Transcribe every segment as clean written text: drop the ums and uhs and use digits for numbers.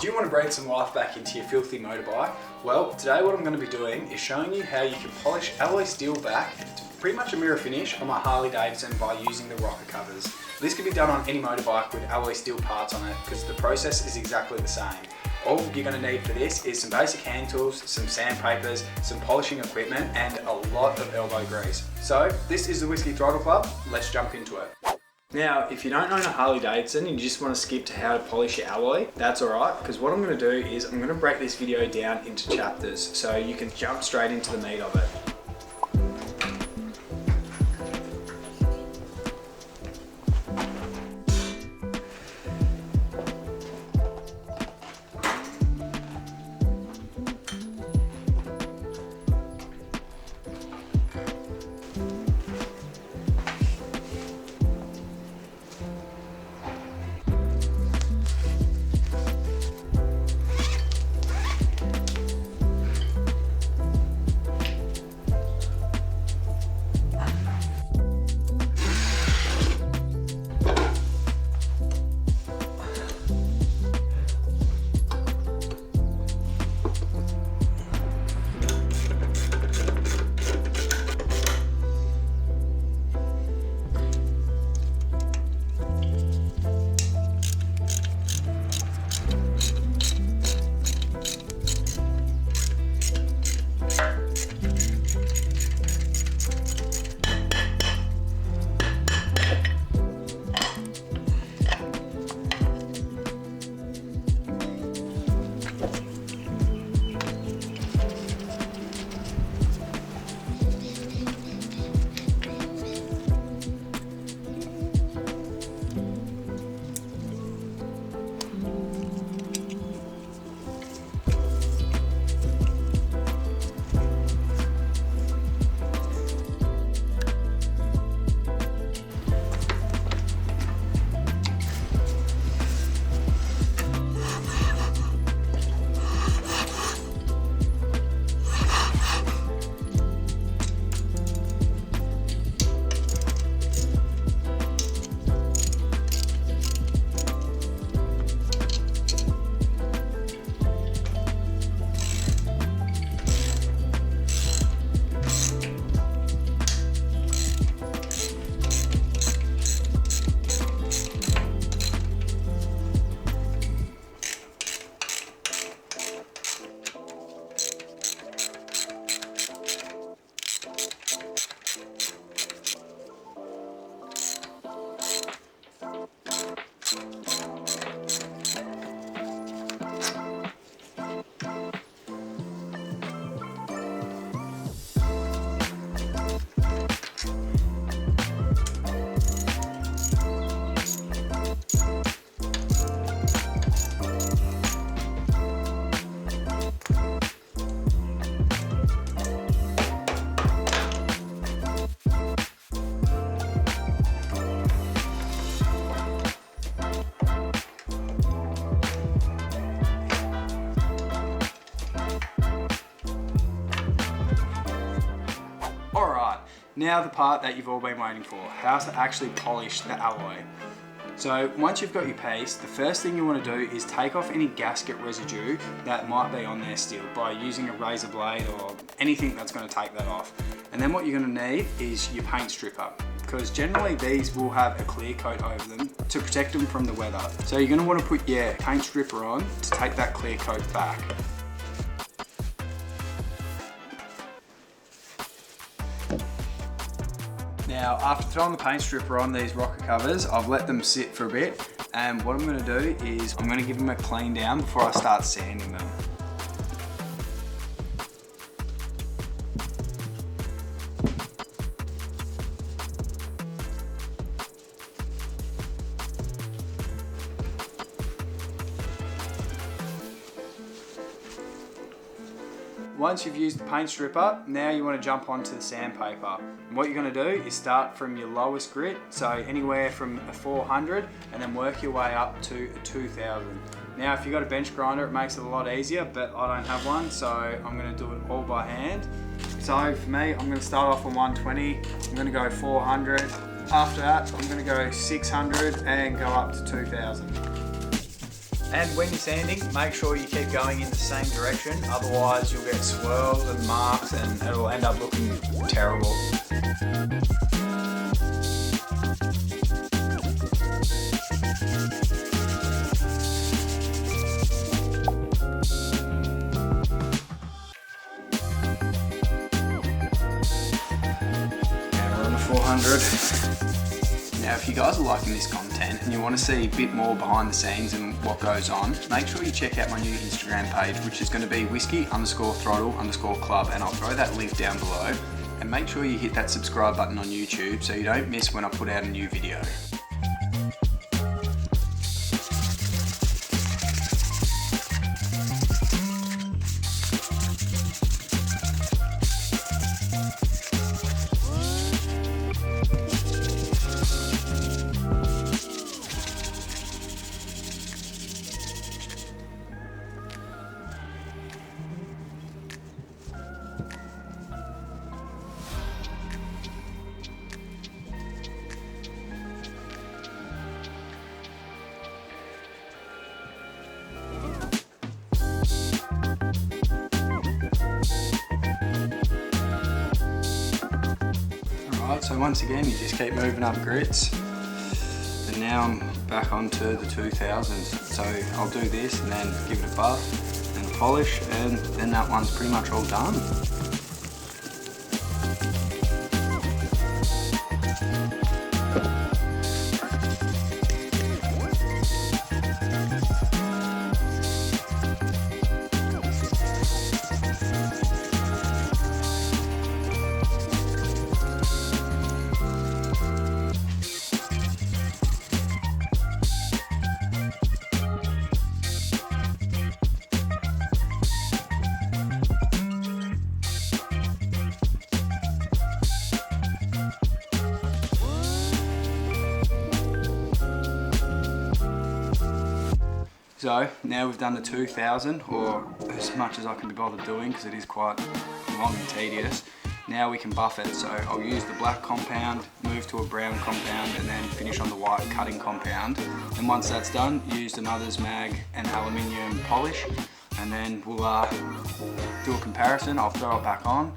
Do you want to breathe some life back into your filthy motorbike? Well, today what I'm going to be doing is showing you how you can polish alloy steel back to pretty much a mirror finish on my Harley Davidson by using the rocker covers. This can be done on any motorbike with alloy steel parts on it because the process is exactly the same. All you're going to need for this is some basic hand tools, some sandpapers, some polishing equipment and a lot of elbow grease. So this is the Whiskey Throttle Club, let's jump into it. Now, if you don't own a Harley Davidson and you just want to skip to how to polish your alloy, that's alright, because what I'm going to do is I'm going to break this video down into chapters so you can jump straight into the meat of it. Alright, now the part that you've all been waiting for, how to actually polish the alloy. So once you've got your paste, the first thing you want to do is take off any gasket residue that might be on there still by using a razor blade or anything that's going to take that off. And then what you're going to need is your paint stripper, because generally these will have a clear coat over them to protect them from the weather. So you're going to want to put your paint stripper on to take that clear coat back. Now, after throwing the paint stripper on these rocker covers, I've let them sit for a bit, and what I'm going to do is I'm going to give them a clean down before I start sanding them. Once you've used the paint stripper, now you want to jump onto the sandpaper. And what you're going to do is start from your lowest grit, so anywhere from a 400, and then work your way up to a 2000. Now if you've got a bench grinder, it makes it a lot easier, but I don't have one, so I'm going to do it all by hand. So for me, I'm going to start off on 120, I'm going to go 400. After that, I'm going to go 600 and go up to 2000. And when you're sanding, make sure you keep going in the same direction, otherwise you'll get swirls and marks and it'll end up looking terrible. Now we're on the 400. Now if you guys are liking this content and you want to see a bit more behind the scenes and what goes on, make sure you check out my new Instagram page, which is going to be whiskey_throttle_club, and I'll throw that link down below. And make sure you hit that subscribe button on YouTube so you don't miss when I put out a new video. So once again, you just keep moving up grits, and now I'm back onto the 2000s. So I'll do this and then give it a buff and polish, and then that one's pretty much all done. So now we've done the 2000, or as much as I can be bothered doing, because it is quite long and tedious. Now we can buff it, so I'll use the black compound, move to a brown compound, and then finish on the white cutting compound. And once that's done, use the Mother's Mag and aluminium polish, and then we'll do a comparison. I'll throw it back on,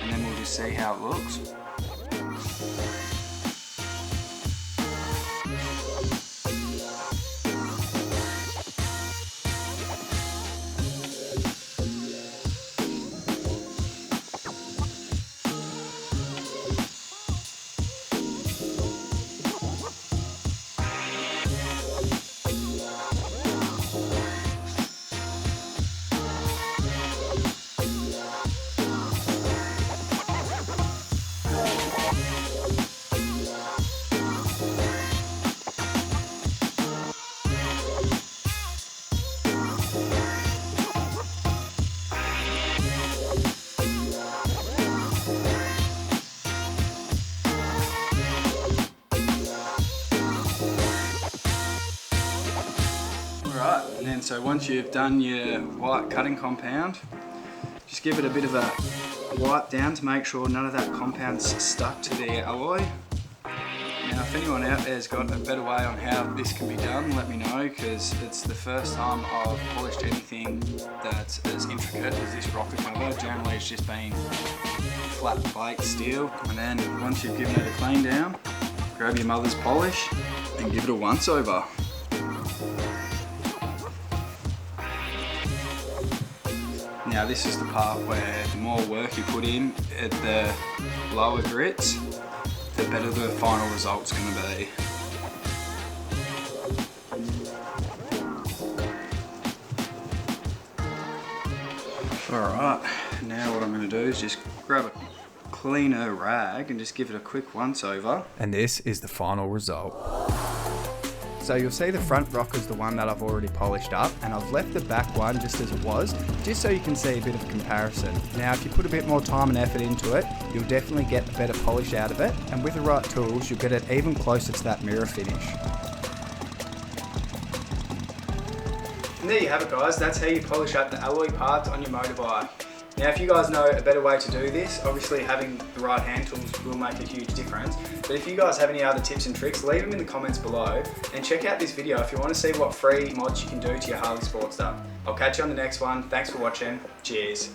and then we'll just see how it looks. Right, and then so once you've done your white cutting compound, just give it a bit of a wipe down to make sure none of that compound's stuck to the alloy. Now if anyone out there's got a better way on how this can be done, let me know, because it's the first time I've polished anything that's as intricate as this rocker cover. Generally it's just been flat plate steel, and then once you've given it a clean down, grab your mother's polish and give it a once over. Now this is the part where the more work you put in at the lower grits, the better the final result's going to be. Alright, now what I'm going to do is just grab a cleaner rag and just give it a quick once over. And this is the final result. So you'll see the front rocker's the one that I've already polished up, and I've left the back one just as it was, just so you can see a bit of comparison. Now if you put a bit more time and effort into it, you'll definitely get a better polish out of it, and with the right tools you'll get it even closer to that mirror finish. And there you have it guys, that's how you polish up the alloy parts on your motorbike. Now if you guys know a better way to do this, obviously having the right hand tools will make a huge difference. But if you guys have any other tips and tricks, leave them in the comments below, and check out this video if you want to see what free mods you can do to your Harley Sportster. I'll catch you on the next one. Thanks for watching. Cheers.